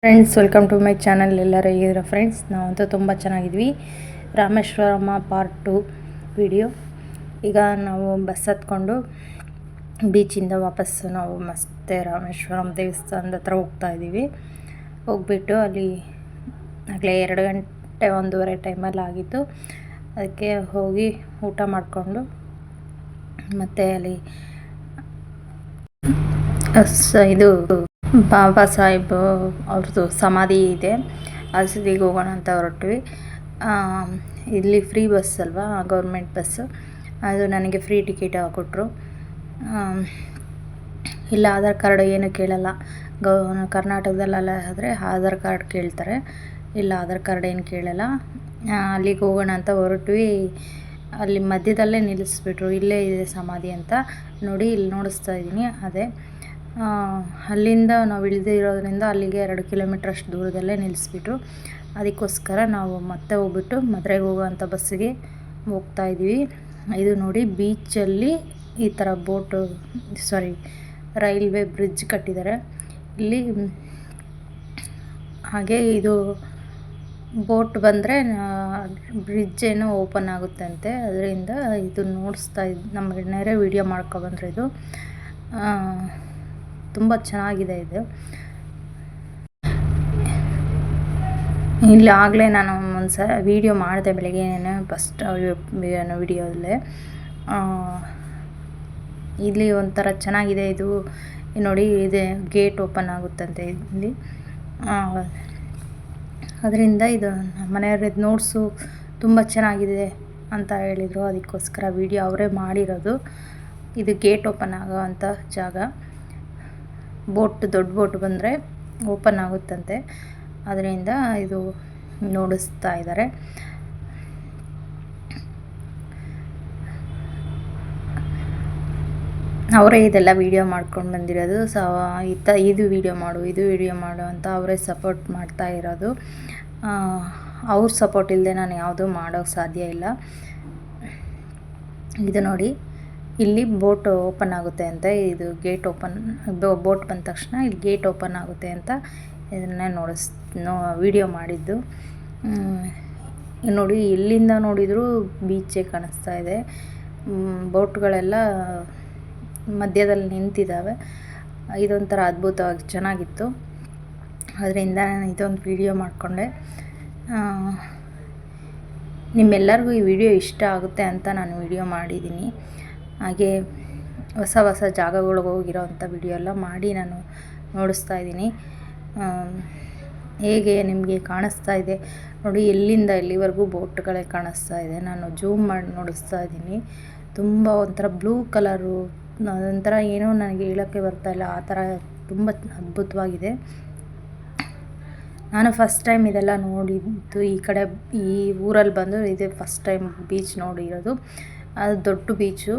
Friends, welcome to my channel. ಎಲ್ಲರೂ ಹೇಗಿದ್ದೀರಾ friends? ನಾವಂತೂ ತುಂಬ ಚೆನ್ನಾಗಿದ್ವಿ. ರಾಮೇಶ್ವರಮ್ಮ ಪಾರ್ಟ್ 2 ವಿಡಿಯೋ. ಈಗ ನಾವು ಬಸ್ ಹತ್ಕೊಂಡು ಬೀಚಿಂದ ವಾಪಸ್ಸು ನಾವು ಮತ್ತೆ ರಾಮೇಶ್ವರಂ ದೇವಸ್ಥಾನದ ಹತ್ರ ಹೋಗ್ತಾ ಇದ್ದೀವಿ. ಹೋಗ್ಬಿಟ್ಟು ಅಲ್ಲಿ ಆಗಲೇ 2 ಗಂಟೆ 1:30 ಟೈಮಲ್ಲಿ ಆಗಿತ್ತು. ಅದಕ್ಕೆ ಹೋಗಿ ಊಟ ಮಾಡಿಕೊಂಡು ಮತ್ತು ಅಲ್ಲಿ ಇದು ಬಾಬಾ ಸಾಹೇಬ್ ಅವ್ರದ್ದು ಸಮಾಧಿ ಇದೆ, ಅಲ್ಲಿಗೆ ಹೋಗೋಣ ಅಂತ ಹೊರಟ್ವಿ. ಇಲ್ಲಿ ಫ್ರೀ ಬಸ್ ಅಲ್ವಾ, ಗೌರ್ಮೆಂಟ್ ಬಸ್ಸು. ಅದು ನನಗೆ ಫ್ರೀ ಟಿಕೆಟ್ ಕೊಟ್ಟರು. ಇಲ್ಲ ಆಧಾರ್ ಕಾರ್ಡ್ ಏನು ಕೇಳಲ್ಲ. ಕರ್ನಾಟಕದಲ್ಲೆಲ್ಲ ಆದರೆ ಆಧಾರ್ ಕಾರ್ಡ್ ಕೇಳ್ತಾರೆ, ಇಲ್ಲ ಆಧಾರ್ ಕಾರ್ಡ್ ಏನು ಕೇಳಲ್ಲ. ಅಲ್ಲಿಗೆ ಹೋಗೋಣ ಅಂತ ಹೊರಟ್ವಿ. ಅಲ್ಲಿ ಮಧ್ಯದಲ್ಲೇ ನಿಲ್ಲಿಸ್ಬಿಟ್ರು. ಇಲ್ಲೇ ಇದೆ ಸಮಾಧಿ ಅಂತ ನೋಡಿ, ಇಲ್ಲಿ ನೋಡಿಸ್ತಾ ಇದ್ದೀನಿ. ಅದೇ ಅಲ್ಲಿಂದ ನಾವು ಇಳಿದಿರೋದ್ರಿಂದ ಅಲ್ಲಿಗೆ 2 ಕಿಲೋಮೀಟ್ರ್ ಅಷ್ಟು ದೂರದಲ್ಲೇ ನಿಲ್ಲಿಸ್ಬಿಟ್ರು. ಅದಕ್ಕೋಸ್ಕರ ನಾವು ಮತ್ತೆ ಹೋಗ್ಬಿಟ್ಟು ಮದುರೆಗೆ ಹೋಗೋವಂಥ ಬಸ್ಸಿಗೆ ಹೋಗ್ತಾಯಿದ್ವಿ. ಇದು ನೋಡಿ, ಬೀಚಲ್ಲಿ ಈ ಥರ ರೈಲ್ವೆ ಬ್ರಿಡ್ಜ್ ಕಟ್ಟಿದ್ದಾರೆ ಇಲ್ಲಿ. ಹಾಗೆ ಇದು ಬೋಟ್ ಬಂದರೆ ಬ್ರಿಡ್ಜ್ ಏನೋ ಓಪನ್ ಆಗುತ್ತೆ ಅಂತೆ, ಅದರಿಂದ ಇದು ನೋಡಿಸ್ತಾ ನಮ್ಮ ಗೆಳೆಯರೇ ವೀಡಿಯೋ ಮಾಡ್ಕೊಬಂದ್ರೆ. ಇದು ತುಂಬ ಚೆನ್ನಾಗಿದೆ. ಇದು ಇಲ್ಲಿ ಆಗಲೇ ನಾನು ಒಂದು ವೀಡಿಯೋ ಮಾಡಿದೆ ಬೆಳಗ್ಗೆ ಫಸ್ಟ್ ವೀಡಿಯೋದಲ್ಲೇ. ಇಲ್ಲಿ ಒಂಥರ ಚೆನ್ನಾಗಿದೆ. ಇದು ನೋಡಿ, ಇದೆ ಗೇಟ್ ಓಪನ್ ಆಗುತ್ತಂತೆ ಇಲ್ಲಿ. ಅದರಿಂದ ಇದು ನಮ್ಮ ಮನೆಯವ್ರದ್ದು ನೋಟ್ಸು ತುಂಬ ಚೆನ್ನಾಗಿದೆ ಅಂತ ಹೇಳಿದರು. ಅದಕ್ಕೋಸ್ಕರ ವೀಡಿಯೋ ಅವರೇ ಮಾಡಿರೋದು. ಇದು ಗೇಟ್ ಓಪನ್ ಆಗೋವಂಥ ಜಾಗ. ದೊಡ್ಡ ಬೋಟ್ ಬಂದರೆ ಓಪನ್ ಆಗುತ್ತಂತೆ, ಅದರಿಂದ ಇದು ನೋಡಿಸ್ತಾ ಇದ್ದಾರೆ. ಅವರೇ ಇದೆಲ್ಲ ವೀಡಿಯೋ ಮಾಡ್ಕೊಂಡು ಬಂದಿರೋದು. ಇದು ವೀಡಿಯೋ ಮಾಡು ಅಂತ ಅವರೇ ಸಪೋರ್ಟ್ ಮಾಡ್ತಾ ಇರೋದು. ಅವ್ರ ಸಪೋರ್ಟ್ ಇಲ್ಲದೆ ನಾನು ಯಾವುದೂ ಮಾಡೋಕ್ಕೆ ಸಾಧ್ಯ ಇಲ್ಲ. ಇದು ನೋಡಿ, ಇಲ್ಲಿ ಬೋಟ್ ಓಪನ್ ಆಗುತ್ತೆ ಅಂತ. ಇದು ಗೇಟ್ ಬೋಟ್ ಬಂದ ತಕ್ಷಣ ಇಲ್ಲಿ ಗೇಟ್ ಓಪನ್ ಆಗುತ್ತೆ ಅಂತ ಇದನ್ನೇ ವಿಡಿಯೋ ಮಾಡಿದ್ದು. ನೋಡಿ, ಎಲ್ಲಿಂದ ನೋಡಿದರೂ ಬೀಚೇ ಕಾಣಿಸ್ತಾ ಇದೆ. ಬೋಟ್ಗಳೆಲ್ಲ ಮಧ್ಯದಲ್ಲಿ ನಿಂತಿದ್ದಾವೆ. ಇದೊಂಥರ ಅದ್ಭುತವಾಗಿ ಚೆನ್ನಾಗಿತ್ತು. ಅದರಿಂದ ನಾನು ಇದೊಂದು ವಿಡಿಯೋ ಮಾಡಿಕೊಂಡೆ. ನಿಮ್ಮೆಲ್ಲರಿಗೂ ಈ ವಿಡಿಯೋ ಇಷ್ಟ ಆಗುತ್ತೆ ಅಂತ ನಾನು ವಿಡಿಯೋ ಮಾಡಿದ್ದೀನಿ. ಹಾಗೆ ಹೊಸ ಜಾಗಗಳಿಗೆ ಹೋಗಿರೋವಂಥ ವಿಡಿಯೋ ಎಲ್ಲ ಮಾಡಿ ನಾನು ನೋಡಿಸ್ತಾ ಇದ್ದೀನಿ. ಹೇಗೆ ನಿಮಗೆ ಕಾಣಿಸ್ತಾ ಇದೆ ನೋಡಿ, ಎಲ್ಲಿಂದ ಎಲ್ಲಿವರೆಗೂ ಬೋಟ್ಗಳೇ ಕಾಣಿಸ್ತಾ ಇದೆ. ನಾನು ಜೂಮ್ ಮಾಡಿ ನೋಡಿಸ್ತಾ ಇದ್ದೀನಿ. ತುಂಬ ಒಂಥರ ಬ್ಲೂ ಕಲರು, ಅದೊಂಥರ ಏನೋ ನನಗೆ ಹೇಳೋಕ್ಕೆ ಬರ್ತಾಯಿಲ್ಲ, ಆ ಥರ ತುಂಬ ಅದ್ಭುತವಾಗಿದೆ. ನಾನು ಫಸ್ಟ್ ಟೈಮ್ ಇದೆಲ್ಲ ನೋಡಿದ್ದು. ಈ ಊರಲ್ಲಿ ಬಂದು ಇದೇ ಫಸ್ಟ್ ಟೈಮ್ ಬೀಚ್ ನೋಡಿರೋದು. ಅದು ದೊಡ್ಡ ಬೀಚು.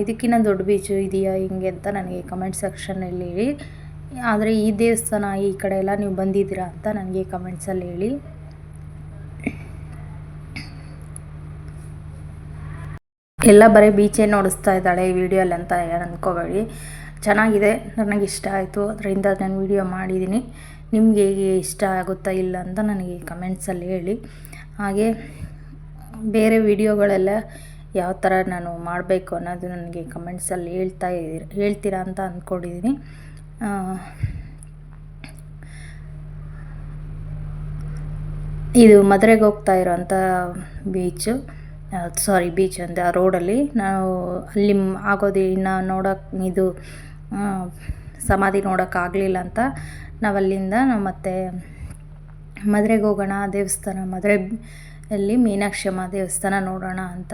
ಇದಕ್ಕಿಂತ ದೊಡ್ಡ ಬೀಚು ಇದೆಯಾ ಹಿಂಗೆ ಅಂತ ನನಗೆ ಕಮೆಂಟ್ ಸೆಕ್ಷನಲ್ಲಿ ಹೇಳಿ. ಆದರೆ ಈ ದೇವಸ್ಥಾನ ಈ ಕಡೆ ಎಲ್ಲ ನೀವು ಬಂದಿದ್ದೀರಾ ಅಂತ ನನಗೆ ಕಮೆಂಟ್ಸಲ್ಲಿ ಹೇಳಿ. ಎಲ್ಲ ಬರೀ ಬೀಚೇ ನೋಡಿಸ್ತಾ ಇದ್ದಾಳೆ ಈ ವಿಡಿಯೋಲ್ಲಿ ಅಂತ ಯಾರು ಅಂದ್ಕೋಬೇಡಿ. ಚೆನ್ನಾಗಿದೆ, ನನಗೆ ಇಷ್ಟ ಆಯಿತು, ಅದರಿಂದ ನಾನು ವಿಡಿಯೋ ಮಾಡಿದ್ದೀನಿ. ನಿಮಗೆ ಹೇಗೆ ಇಷ್ಟ ಆಗುತ್ತಾ ಇಲ್ಲ ಅಂತ ನನಗೆ ಕಮೆಂಟ್ಸಲ್ಲಿ ಹೇಳಿ. ಹಾಗೆ ಬೇರೆ ವಿಡಿಯೋಗಳೆಲ್ಲ ಯಾವ ಥರ ನಾನು ಮಾಡಬೇಕು ಅನ್ನೋದು ನನಗೆ ಕಮೆಂಟ್ಸಲ್ಲಿ ಹೇಳ್ತೀರಾ ಅಂತ ಅಂದ್ಕೊಂಡಿದ್ದೀನಿ. ಇದು ಮದುರೆಗೆ ಹೋಗ್ತಾ ಇರೋವಂಥ ಬೀಚ್ ಅಂದರೆ ಆ ರೋಡಲ್ಲಿ ನಾವು ಅಲ್ಲಿ ಆಗೋದು ಇನ್ನು ನೋಡೋಕ್ಕೆ ಸಮಾಧಿ ನೋಡೋಕ್ಕಾಗಲಿಲ್ಲ ಅಂತ ನಾವು ಮತ್ತೆ ಮದುರೆಗೆ ಹೋಗೋಣ ದೇವಸ್ಥಾನ, ಮದುರೆಯಲ್ಲಿ ಮೀನಾಕ್ಷಮ್ಮ ದೇವಸ್ಥಾನ ನೋಡೋಣ ಅಂತ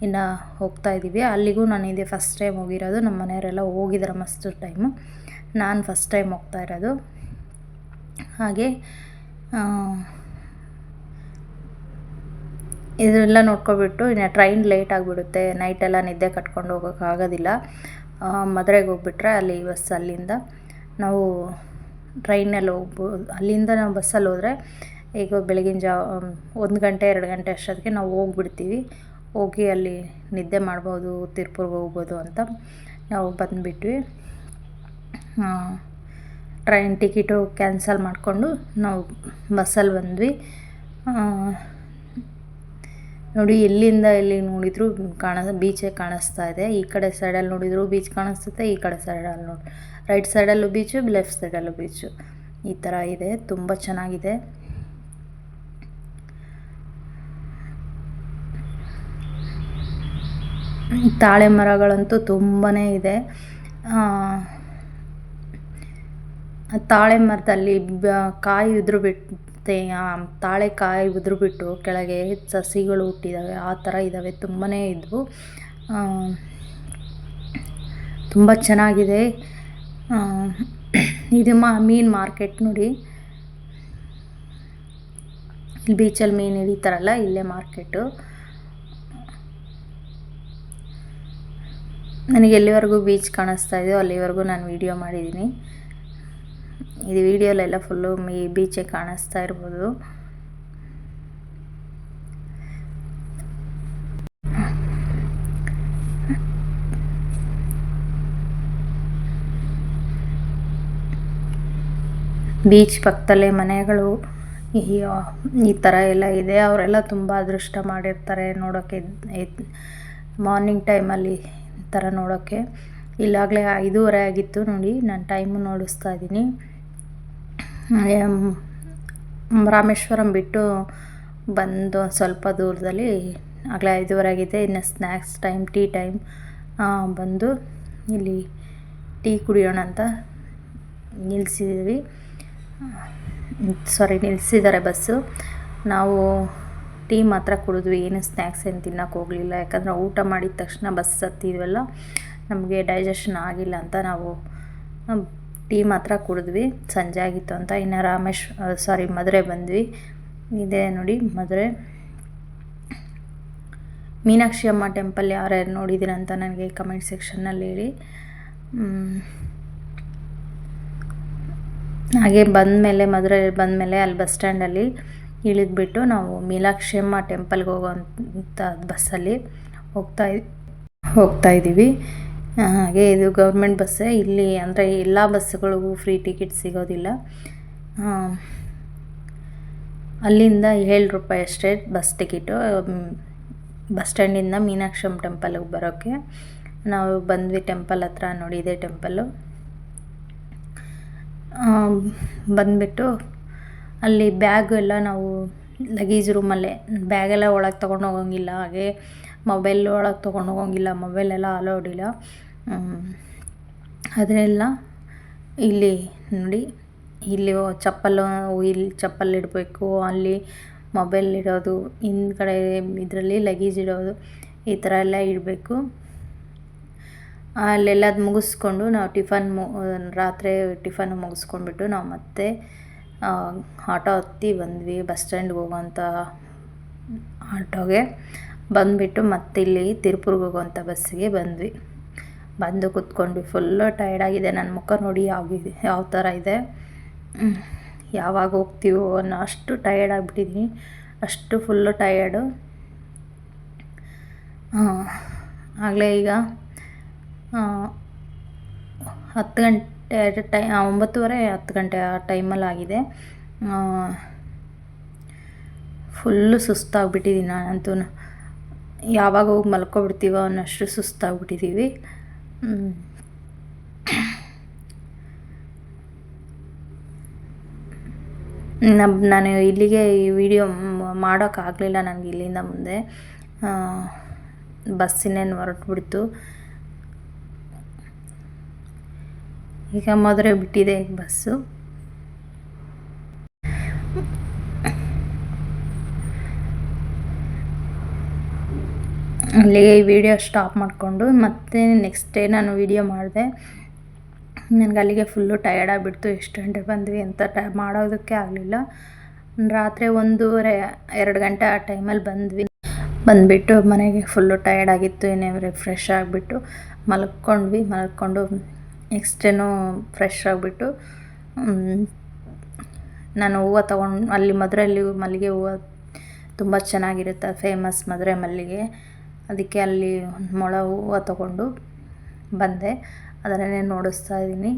ಇನ್ನು ಹೋಗ್ತಾ ಇದ್ದೀವಿ. ಅಲ್ಲಿಗೂ ನಾನು ಇದೇ ಫಸ್ಟ್ ಟೈಮ್ ಹೋಗಿರೋದು. ನಮ್ಮ ಮನೆಯವರೆಲ್ಲ ಹೋಗಿದ್ದಾರೆ ಮಸ್ತ್ ಟೈಮು, ನಾನು ಫಸ್ಟ್ ಟೈಮ್ ಹೋಗ್ತಾ ಇರೋದು. ಹಾಗೆ ಇದೆಲ್ಲ ನೋಡ್ಕೊಬಿಟ್ಟು ಇನ್ನು ಟ್ರೈನ್ ಲೇಟ್ ಆಗಿಬಿಡುತ್ತೆ. ನೈಟೆಲ್ಲ ನಿದ್ದೆ ಕಟ್ಕೊಂಡು ಹೋಗೋಕ್ಕಾಗೋದಿಲ್ಲ. ಮದುರೆಗೆ ಹೋಗ್ಬಿಟ್ರೆ ಅಲ್ಲಿ ಅಲ್ಲಿಂದ ನಾವು ಟ್ರೈನಲ್ಲಿ ಹೋಗ್ಬೋದು. ಅಲ್ಲಿಂದ ನಾವು ಬಸ್ಸಲ್ಲಿ ಹೋದರೆ ಈಗ ಬೆಳಗಿನ ಜಾವ 1 ಗಂಟೆ 2 ಗಂಟೆ ಅಷ್ಟೊತ್ತಿಗೆ ನಾವು ಹೋಗ್ಬಿಡ್ತೀವಿ. ಹೋಗಿ ಅಲ್ಲಿ ನಿದ್ದೆ ಮಾಡ್ಬೋದು, ತಿರುಪುರ್ಗೆ ಹೋಗ್ಬೋದು ಅಂತ ನಾವು ಬಂದುಬಿಟ್ವಿ. ಟ್ರೈನ್ ಟಿಕೆಟು ಕ್ಯಾನ್ಸಲ್ ಮಾಡಿಕೊಂಡು ನಾವು ಬಸ್ಸಲ್ಲಿ ಬಂದ್ವಿ. ನೋಡಿ, ಎಲ್ಲಿಂದ ಎಲ್ಲಿ ನೋಡಿದರೂ ಬೀಚೇ ಕಾಣಿಸ್ತಾ ಇದೆ. ಈ ಕಡೆ ಸೈಡಲ್ಲಿ ನೋಡಿದರೂ ಬೀಚ್ ಕಾಣಿಸುತ್ತೆ, ಈ ಕಡೆ ಸೈಡಲ್ಲಿ ರೈಟ್ ಸೈಡಲ್ಲೂ ಬೀಚು, ಲೆಫ್ಟ್ ಸೈಡಲ್ಲೂ ಬೀಚು, ಈ ಥರ ಇದೆ. ತುಂಬ ಚೆನ್ನಾಗಿದೆ. ತಾಳೆ ಮರಗಳಂತೂ ತುಂಬಾ ಇದೆ. ತಾಳೆ ಮರದಲ್ಲಿ ಕಾಯಿ ಉದುರು ಬಿಟ್ಟು ತಾಳೆ ಕಾಯಿ ಉದುರು ಬಿಟ್ಟು ಕೆಳಗೆ ಸಸಿಗಳು ಹುಟ್ಟಿದ್ದಾವೆ, ಆ ಥರ ಇದ್ದಾವೆ. ತುಂಬಾ ಇದ್ವು. ತುಂಬ ಚೆನ್ನಾಗಿದೆ. ಇದು ಮೀನು ಮಾರ್ಕೆಟ್ ನೋಡಿ. ಇಲ್ಲಿ ಬೀಚಲ್ಲಿ ಮೀನು ಹಿಡಿತಾರಲ್ಲ, ಇಲ್ಲೇ ಮಾರ್ಕೆಟು. ನನಗೆ ಎಲ್ಲಿವರೆಗೂ ಬೀಚ್ ಕಾಣಿಸ್ತಾ ಇದೆಯೋ ಅಲ್ಲಿವರೆಗೂ ನಾನು ವಿಡಿಯೋ ಮಾಡಿದ್ದೀನಿ. ಇದು ವಿಡಿಯೋಲೆಲ್ಲ ಫುಲ್ಲು ಬೀಚೇ ಕಾಣಿಸ್ತಾ ಇರ್ಬೋದು. ಬೀಚ್ ಪಕ್ಕದಲ್ಲೇ ಮನೆಗಳು ಈ ಥರ ಎಲ್ಲ ಇದೆ. ಅವರೆಲ್ಲ ತುಂಬ ಅದೃಷ್ಟ ಮಾಡಿರ್ತಾರೆ ನೋಡೋಕ್ಕೆ, ಮಾರ್ನಿಂಗ್ ಟೈಮಲ್ಲಿ ಈ ಥರ ನೋಡೋಕ್ಕೆ. ಇಲ್ಲಾಗಲೇ 5:30 ಆಗಿತ್ತು ನೋಡಿ, ನಾನು ಟೈಮು ನೋಡಿಸ್ತಾ ಇದ್ದೀನಿ. ರಾಮೇಶ್ವರಂ ಬಿಟ್ಟು ಬಂದು ಸ್ವಲ್ಪ ದೂರದಲ್ಲಿ ಆಗಲೇ 5:30 ಆಗಿದೆ. ಇನ್ನು ಸ್ನ್ಯಾಕ್ಸ್ ಟೈಮ್, ಟೀ ಟೈಮ್. ಬಂದು ಇಲ್ಲಿ ಟೀ ಕುಡಿಯೋಣ ಅಂತ ನಿಲ್ಲಿಸಿದ್ದಾರೆ ಬಸ್ಸು. ನಾವು ಟೀ ಮಾತ್ರ ಕುಡಿದ್ವಿ, ಏನು ಸ್ನ್ಯಾಕ್ಸ್ ಏನು ತಿನ್ನೋಕೆ ಹೋಗಲಿಲ್ಲ. ಯಾಕಂದರೆ ಊಟ ಮಾಡಿದ ತಕ್ಷಣ ಬಸ್ ಹತ್ತಿದ್ವಲ್ಲ, ನಮಗೆ ಡೈಜೆಷನ್ ಆಗಿಲ್ಲ ಅಂತ ನಾವು ಟೀ ಮಾತ್ರ ಕುಡಿದ್ವಿ. ಸಂಜೆ ಆಗಿತ್ತು ಅಂತ. ಇನ್ನು ಮಧುರೆ ಬಂದ್ವಿ. ಇದೆ ನೋಡಿ ಮಧುರೆ. ಮೀನಾಕ್ಷಿ ಅಮ್ಮ ಟೆಂಪಲ್ ಯಾರ್ಯಾರು ನೋಡಿದ್ದೀರಂತ ನನಗೆ ಕಮೆಂಟ್ ಸೆಕ್ಷನ್ನಲ್ಲಿ ಹೇಳಿ. ಹಾಗೆ ಮಧುರೆ ಬಂದಮೇಲೆ ಅಲ್ಲಿ ಬಸ್ ಸ್ಟ್ಯಾಂಡಲ್ಲಿ ಇಳಿದ್ಬಿಟ್ಟು ನಾವು ಮೀನಾಕ್ಷಿ ಅಮ್ಮ ಟೆಂಪಲ್ಗೆ ಹೋಗೋವಂಥ ಬಸ್ಸಲ್ಲಿ ಹೋಗ್ತಾ ಇದ್ದೀವಿ. ಹಾಗೆ ಇದು ಗೌರ್ಮೆಂಟ್ ಬಸ್ಸೇ. ಇಲ್ಲಿ ಅಂದರೆ ಎಲ್ಲ ಬಸ್ಸುಗಳಿಗೂ ಫ್ರೀ ಟಿಕೆಟ್ ಸಿಗೋದಿಲ್ಲ. ಅಲ್ಲಿಂದ 7 ರೂಪಾಯಿ ಅಷ್ಟೇ ಬಸ್ ಟಿಕೆಟು, ಬಸ್ ಸ್ಟ್ಯಾಂಡಿಂದ ಮೀನಾಕ್ಷಿ ಅಮ್ಮ ಟೆಂಪಲ್ಗೆ ಬರೋಕ್ಕೆ. ನಾವು ಬಂದ್ವಿ ಟೆಂಪಲ್ ಹತ್ರ. ನೋಡಿ, ಇದೇ ಟೆಂಪಲ್ಲು. ಬಂದುಬಿಟ್ಟು ಅಲ್ಲಿ ಬ್ಯಾಗು ಎಲ್ಲ ನಾವು ಲಗೇಜ್ ರೂಮಲ್ಲೇ, ಬ್ಯಾಗೆಲ್ಲ ಒಳಗೆ ತೊಗೊಂಡು ಹೋಗೋಂಗಿಲ್ಲ. ಹಾಗೆ ಮೊಬೈಲ್ ಒಳಗೆ ತೊಗೊಂಡು ಹೋಗೋಂಗಿಲ್ಲ, ಮೊಬೈಲೆಲ್ಲ ಅಲೌಡ್ ಇಲ್ಲ. ಅದನ್ನೆಲ್ಲ ಇಲ್ಲಿ ನೋಡಿ, ಇಲ್ಲಿ ಚಪ್ಪಲ್ ಇಡಬೇಕು, ಅಲ್ಲಿ ಮೊಬೈಲ್ ಇಡೋದು, ಹಿಂದ್ಗಡೆ ಇದರಲ್ಲಿ ಲಗೇಜ್ ಇಡೋದು, ಈ ಥರ ಎಲ್ಲ ಇಡಬೇಕು. ಅಲ್ಲೆಲ್ಲದು ಮುಗಿಸ್ಕೊಂಡು ನಾವು ರಾತ್ರಿ ಟಿಫನ್ ಮುಗಿಸ್ಕೊಂಡ್ಬಿಟ್ಟು ನಾವು ಮತ್ತೆ ಆಟೋ ಹತ್ತಿ ಬಂದ್ವಿ. ಬಸ್ ಸ್ಟ್ಯಾಂಡ್ಗೆ ಹೋಗೋವಂಥ ಆಟೋಗೆ ಬಂದುಬಿಟ್ಟು ಮತ್ತೆ ಇಲ್ಲಿ ತಿರುಪುರ್ಗೆ ಹೋಗೋವಂಥ ಬಸ್ಸಿಗೆ ಬಂದ್ವಿ. ಬಂದು ಕೂತ್ಕೊಂಡ್ವಿ. ಫುಲ್ಲು ಟಯರ್ಡಾಗಿದೆ. ನನ್ನ ಮುಖ ನೋಡಿ ಯಾವ ಥರ ಇದೆ. ಯಾವಾಗ ಹೋಗ್ತೀವೋ ಅನ್ನೋ ಅಷ್ಟು ಟಯರ್ಡ್ ಆಗಿಬಿಟ್ಟಿದ್ದೀನಿ. ಅಷ್ಟು ಫುಲ್ಲು ಟಯರ್ಡು. ಆಗಲೇ ಈಗ 10 ಗಂಟೆ 9:30 10 ಗಂಟೆ ಆ ಟೈಮಲ್ಲಿ ಆಗಿದೆ. ಫುಲ್ಲು ಸುಸ್ತಾಗ್ಬಿಟ್ಟಿದ್ದೀನಿ ನಾನಂತೂ. ಯಾವಾಗ ಹೋಗಿ ಮಲ್ಕೊಬಿಡ್ತೀವೋ ಅನ್ನೋಷ್ಟು ಸುಸ್ತಾಗ್ಬಿಟ್ಟಿದ್ದೀವಿ. ನಾನು ಇಲ್ಲಿಗೆ ಈ ವಿಡಿಯೋ ಮಾಡೋಕ್ಕಾಗಲಿಲ್ಲ ನನಗೆ. ಇಲ್ಲಿಂದ ಮುಂದೆ ಬಸ್ಸಿನೇನು ಹೊರಟ್ಬಿಡ್ತು. ಈಗ ಮಧುರೆ ಬಿಟ್ಟಿದೆ ಬಸ್ಸು. ಅಲ್ಲಿಗೆ ಈ ವಿಡಿಯೋ ಸ್ಟಾಪ್ ಮಾಡಿಕೊಂಡು ಮತ್ತೆ ನೆಕ್ಸ್ಟ್ ಡೇ ನಾನು ವಿಡಿಯೋ ಮಾಡಿದೆ. ನನಗೆ ಅಲ್ಲಿಗೆ ಫುಲ್ಲು ಟಯರ್ಡ್ ಆಗಿಬಿಡ್ತು. ಎಷ್ಟು ಗಂಟೆಗೆ ಬಂದ್ವಿ ಅಂತ ಮಾಡೋದಕ್ಕೆ ಆಗಲಿಲ್ಲ. ರಾತ್ರಿ 1:30 2 ಗಂಟೆ ಆ ಟೈಮಲ್ಲಿ ಬಂದುಬಿಟ್ಟು ಮನೆಗೆ ಫುಲ್ಲು ಟಯರ್ಡ್ ಆಗಿತ್ತು. ಏನೇ ಫ್ರೆಶ್ ಆಗಿಬಿಟ್ಟು ಮಲ್ಕೊಂಡು ನೆಕ್ಸ್ಟ್ ಡೇನೂ ಫ್ರೆಶ್ ಆಗಿಬಿಟ್ಟು ನಾನು ಹೂವು ತೊಗೊಂಡು, ಅಲ್ಲಿ ಮಧುರೆಯಲ್ಲಿ ಮಲ್ಲಿಗೆ ಹೂವು ತುಂಬ ಚೆನ್ನಾಗಿರುತ್ತೆ, ಫೇಮಸ್ ಮಧುರೆ ಮಲ್ಲಿಗೆ. ಅದಕ್ಕೆ ಅಲ್ಲಿ ಮೊಳ ಹೂವು ತೊಗೊಂಡು ಬಂದೆ. ಅದನ್ನೇ ನೋಡಿಸ್ತಾ ಇದ್ದೀನಿ.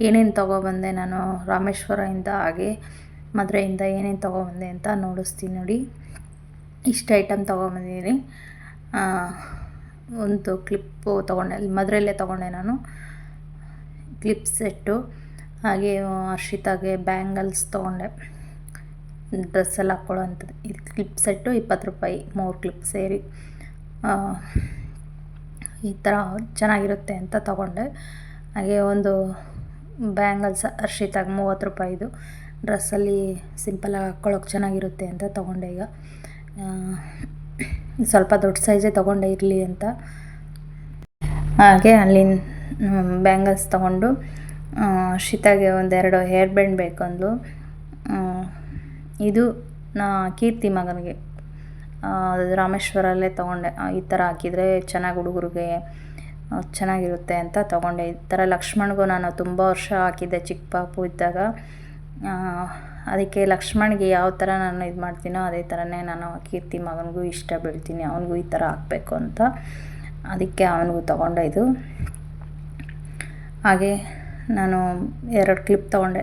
ಏನೇನು ತೊಗೊಬಂದೆ ನಾನು ರಾಮೇಶ್ವರದಿಂದ ಹಾಗೆ ಮದುರೆಯಿಂದ ಏನೇನು ತೊಗೊಬಂದೆ ಅಂತ ನೋಡಿಸ್ತೀನಿ ನೋಡಿ. ಇಷ್ಟು ಐಟಮ್ ತೊಗೊಂಬಂದಿದ್ದೀನಿ. ಒಂದು ಕ್ಲಿಪ್ಪು ತೊಗೊಂಡೆ, ಅಲ್ಲಿ ಮದುರೆಯಲ್ಲೇ ತೊಗೊಂಡೆ ನಾನು, ಕ್ಲಿಪ್ ಸೆಟ್ಟು. ಹಾಗೆ ಹರ್ಷಿತಾಗೆ ಬ್ಯಾಂಗಲ್ಸ್ ತೊಗೊಂಡೆ, ಡ್ರೆಸ್ಸಲ್ಲಿ ಹಾಕ್ಕೊಳ್ಳೋ ಅಂಥದ್ದು. ಇದು ಕ್ಲಿಪ್ ಸೆಟ್ಟು 20 ರೂಪಾಯಿ, 3 ಕ್ಲಿಪ್ ಸೇರಿ. ಈ ಥರ ಚೆನ್ನಾಗಿರುತ್ತೆ ಅಂತ ತೊಗೊಂಡೆ. ಹಾಗೆ ಒಂದು ಬ್ಯಾಂಗಲ್ಸ್ ಹರ್ಷಿತಾಗೆ 30 ರೂಪಾಯಿದು, ಡ್ರೆಸ್ಸಲ್ಲಿ ಸಿಂಪಲಾಗಿ ಹಾಕ್ಕೊಳ್ಳೋಕೆ ಚೆನ್ನಾಗಿರುತ್ತೆ ಅಂತ ತೊಗೊಂಡೆ. ಈಗ ಸ್ವಲ್ಪ ದೊಡ್ಡ ಸೈಜೇ ತೊಗೊಂಡೆ ಇರಲಿ ಅಂತ. ಹಾಗೆ ಅಲ್ಲಿನ ಬ್ಯಾಂಗಲ್ಸ್ ತೊಗೊಂಡು ಹರ್ಷಿತಾಗೆ ಒಂದೆರಡು ಹೇರ್ ಬ್ಯಾಂಡ್ ಬೇಕಂದು. ಇದು ಕೀರ್ತಿ ಮಗನಿಗೆ ರಾಮೇಶ್ವರಲ್ಲೇ ತೊಗೊಂಡೆ. ಈ ಥರ ಹಾಕಿದರೆ ಚೆನ್ನಾಗಿ ಹುಡುಗರಿಗೆ ಚೆನ್ನಾಗಿರುತ್ತೆ ಅಂತ ತೊಗೊಂಡೆ. ಈ ಥರ ಲಕ್ಷ್ಮಣ್ಗೂ ನಾನು ತುಂಬ ವರ್ಷ ಹಾಕಿದ್ದೆ ಚಿಕ್ಕ ಪಾಪು ಇದ್ದಾಗ. ಅದಕ್ಕೆ ಲಕ್ಷ್ಮಣ್ಗೆ ಯಾವ ಥರ ನಾನು ಇದು ಮಾಡ್ತೀನೋ ಅದೇ ಥರನೇ ನಾನು ಕೀರ್ತಿ ಮಗನಿಗೂ ಇಷ್ಟ ಬೀಳ್ತೀನಿ, ಅವನಿಗೂ ಈ ಥರ ಹಾಕಬೇಕು ಅಂತ. ಅದಕ್ಕೆ ಅವನಿಗೂ ತೊಗೊಂಡೆ ಇದು. ಹಾಗೆ ನಾನು 2 ಕ್ಲಿಪ್ ತೊಗೊಂಡೆ,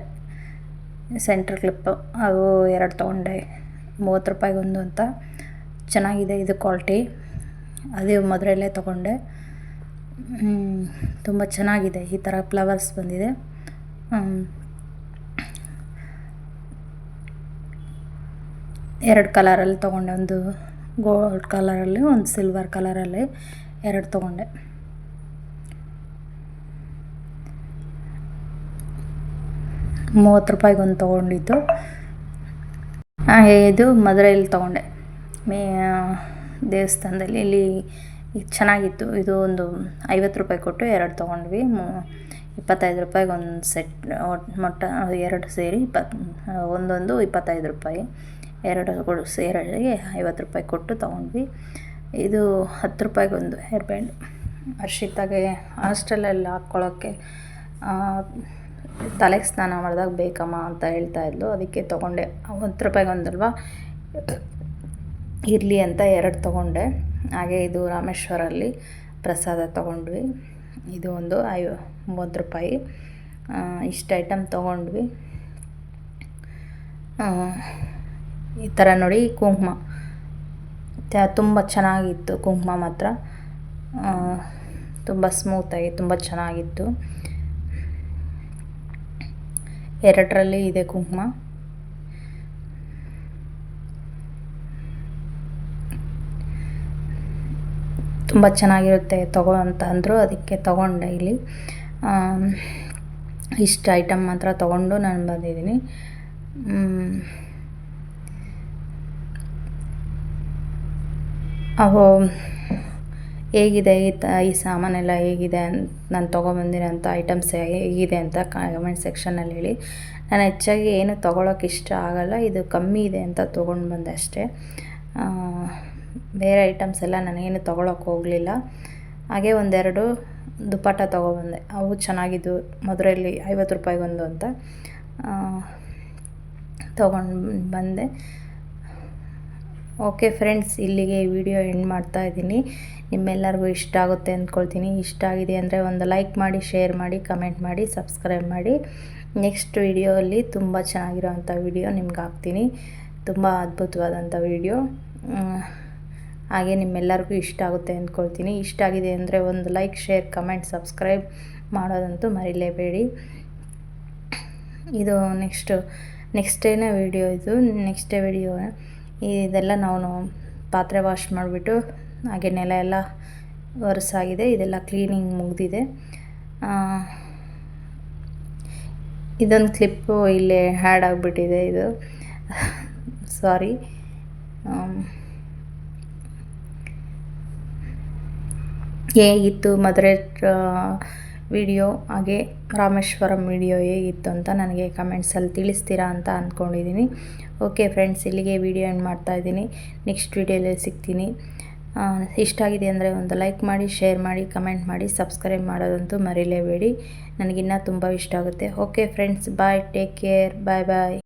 ಸೆಂಟ್ರ್ ಕ್ಲಿಪ್ಪು, ಅವು 2 ತೊಗೊಂಡೆ, 30 ರೂಪಾಯಿಗೊಂದು ಅಂತ. ಚೆನ್ನಾಗಿದೆ ಇದು ಕ್ವಾಲಿಟಿ. ಅದೇ ಮದುರೆಯಲ್ಲೇ ತೊಗೊಂಡೆ. ತುಂಬ ಚೆನ್ನಾಗಿದೆ. ಈ ಥರ ಫ್ಲವರ್ಸ್ ಬಂದಿದೆ. 2 ಕಲರಲ್ಲಿ ತೊಗೊಂಡೆ, ಒಂದು ಗೋಲ್ಡ್ ಕಲರಲ್ಲಿ, ಒಂದು ಸಿಲ್ವರ್ ಕಲರಲ್ಲಿ 2 ತೊಗೊಂಡೆ. ₹30 ತೊಗೊಂಡಿದ್ದು. ಹಾಗೆ ಇದು ಮದುರೆಯಲ್ಲಿ ತೊಗೊಂಡೆ, ದೇವಸ್ಥಾನದಲ್ಲಿ. ಇಲ್ಲಿ ಚೆನ್ನಾಗಿತ್ತು. ಇದು ಒಂದು ₹50 ಕೊಟ್ಟು 2 ತೊಗೊಂಡ್ವಿ. ₹25 ಒಂದು ಸೆಟ್, ಮೊಟ್ಟ 2 ಸೇರಿ ಒಂದೊಂದು ₹25, 2 ಸೇರಿ ₹50 ಕೊಟ್ಟು ತೊಗೊಂಡ್ವಿ. ಇದು ₹10 ಒಂದು ಹೇರ್ ಬ್ಯಾಂಡ್. ಹರ್ಷಿತಾಗೆ ಹಾಸ್ಟೆಲಲ್ಲಿ ಹಾಕ್ಕೊಳ್ಳೋಕ್ಕೆ ತಲೆಗೆ ಸ್ನಾನ ಮಾಡಿದಾಗ ಬೇಕಮ್ಮ ಅಂತ ಹೇಳ್ತಾಯಿದ್ಲು, ಅದಕ್ಕೆ ತೊಗೊಂಡೆ. ₹10 ಒಂದಲ್ವಾ, ಇರಲಿ ಅಂತ 2 ತೊಗೊಂಡೆ. ಹಾಗೆ ಇದು ರಾಮೇಶ್ವರಲ್ಲಿ ಪ್ರಸಾದ ತೊಗೊಂಡ್ವಿ. ಇದು ಒಂದು ₹30. ಇಷ್ಟು ಐಟಮ್ ತೊಗೊಂಡ್ವಿ. ಈ ಥರ ನೋಡಿ, ಕುಂಕುಮ ತುಂಬ ಚೆನ್ನಾಗಿತ್ತು. ಕುಂಕುಮ ಮಾತ್ರ ತುಂಬ ಸ್ಮೂತಾಗಿ ತುಂಬ ಚೆನ್ನಾಗಿತ್ತು. 2ರಲ್ಲಿ ಇದೆ ಕುಂಕುಮ. ತುಂಬ ಚೆನ್ನಾಗಿರುತ್ತೆ ತಗೋ ಅಂತ ಅಂದರು, ಅದಕ್ಕೆ ತೊಗೊಂಡೆ. ಇಲ್ಲಿ ಇಷ್ಟು ಐಟಮ್ ಮಾತ್ರ ತೊಗೊಂಡು ನಾನು ಬಂದಿದ್ದೀನಿ. ಅವು ಹೇಗಿದೆ ಈ ಸಾಮಾನೆಲ್ಲ ಹೇಗಿದೆ ನಾನು ತೊಗೊಬಂದಿರೋಂಥ ಐಟಮ್ಸ್ ಹೇಗಿದೆ ಅಂತ ಕಮೆಂಟ್ ಸೆಕ್ಷನಲ್ಲಿ ಹೇಳಿ. ನಾನು ಹೆಚ್ಚಾಗಿ ಏನು ತೊಗೊಳಕ್ಕೆ ಇಷ್ಟ ಆಗೋಲ್ಲ, ಇದು ಕಮ್ಮಿ ಇದೆ ಅಂತ ತೊಗೊಂಡು ಬಂದೆ ಅಷ್ಟೇ. ಬೇರೆ ಐಟಮ್ಸ್ ಎಲ್ಲ ನಾನೇನು ತೊಗೊಳಕ್ಕೆ ಹೋಗಲಿಲ್ಲ. ಹಾಗೆ ಒಂದೆರಡು ದುಪ್ಪಟ್ಟ ತೊಗೊಬಂದೆ, ಅವು ಚೆನ್ನಾಗಿದ್ದು. ಮದುರೆಯಲ್ಲಿ ₹50 ಒಂದು ಅಂತ ತೊಗೊಂಡು ಬಂದೆ. ಓಕೆ ಫ್ರೆಂಡ್ಸ್, ಇಲ್ಲಿಗೆ ಈ ವಿಡಿಯೋ ಎಂಡ್ ಮಾಡ್ತಾಯಿದ್ದೀನಿ. ನಿಮ್ಮೆಲ್ಲರಿಗೂ ಇಷ್ಟ ಆಗುತ್ತೆ ಅಂದ್ಕೊಳ್ತೀನಿ. ಇಷ್ಟ ಆಗಿದೆ ಅಂದರೆ ಒಂದು ಲೈಕ್ ಮಾಡಿ, ಶೇರ್ ಮಾಡಿ, ಕಮೆಂಟ್ ಮಾಡಿ, ಸಬ್ಸ್ಕ್ರೈಬ್ ಮಾಡಿ. ನೆಕ್ಸ್ಟ್ ವಿಡಿಯೋಲ್ಲಿ ತುಂಬ ಚೆನ್ನಾಗಿರೋವಂಥ ವಿಡಿಯೋ ನಿಮ್ಗೆ ಹಾಕ್ತೀನಿ, ತುಂಬ ಅದ್ಭುತವಾದಂಥ ವಿಡಿಯೋ. ಹಾಗೆ ನಿಮ್ಮೆಲ್ಲರಿಗೂ ಇಷ್ಟ ಆಗುತ್ತೆ ಅಂದ್ಕೊಳ್ತೀನಿ. ಇಷ್ಟ ಆಗಿದೆ ಅಂದರೆ ಒಂದು ಲೈಕ್, ಶೇರ್, ಕಮೆಂಟ್, ಸಬ್ಸ್ಕ್ರೈಬ್ ಮಾಡೋದಂತೂ ಮರಿಲೇಬೇಡಿ. ಇದು ನೆಕ್ಸ್ಟೇನೇ ವಿಡಿಯೋ, ಇದು ನೆಕ್ಸ್ಟೇ ವಿಡಿಯೋ. ಇದೆಲ್ಲ ನಾವು ಪಾತ್ರೆ ವಾಶ್ ಮಾಡಿಬಿಟ್ಟು ಹಾಗೆ ನೆಲ ಎಲ್ಲ ಒರೆಸಾಗಿದೆ. ಇದೆಲ್ಲ ಕ್ಲೀನಿಂಗ್ ಮುಗಿದಿದೆ. ಇದೊಂದು ಕ್ಲಿಪ್ಪು ಇಲ್ಲೇ ಹ್ಯಾಡ್ ಆಗಿಬಿಟ್ಟಿದೆ, ಇದು ಸಾರಿ. ಹೇಗಿತ್ತು ಮದುರೆ ವಿಡಿಯೋ, ಹಾಗೆ ರಾಮೇಶ್ವರಂ ವಿಡಿಯೋ ಹೇಗಿತ್ತು ಅಂತ ನನಗೆ ಕಮೆಂಟ್ಸಲ್ಲಿ ತಿಳಿಸ್ತೀರಾ ಅಂತ ಅಂದ್ಕೊಂಡಿದ್ದೀನಿ. ಓಕೆ ಫ್ರೆಂಡ್ಸ್, ಇಲ್ಲಿಗೆ ವಿಡಿಯೋ ಎಂಡ್ ಮಾಡ್ತಾಯಿದ್ದೀನಿ. ನೆಕ್ಸ್ಟ್ ವಿಡಿಯೋಲಿ ಸಿಗ್ತೀನಿ. ಇಷ್ಟ ಆಗಿದೆ ಅಂದರೆ ಒಂದು ಲೈಕ್ ಮಾಡಿ, ಶೇರ್ ಮಾಡಿ, ಕಮೆಂಟ್ ಮಾಡಿ, ಸಬ್ಸ್ಕ್ರೈಬ್ ಮಾಡೋದಂತೂ ಮರಿಲೇಬೇಡಿ. ನನಗಿನ್ನೂ ತುಂಬ ಇಷ್ಟ ಆಗುತ್ತೆ. ಓಕೆ ಫ್ರೆಂಡ್ಸ್, ಬಾಯ್, ಟೇಕ್ ಕೇರ್, ಬಾಯ್ ಬಾಯ್.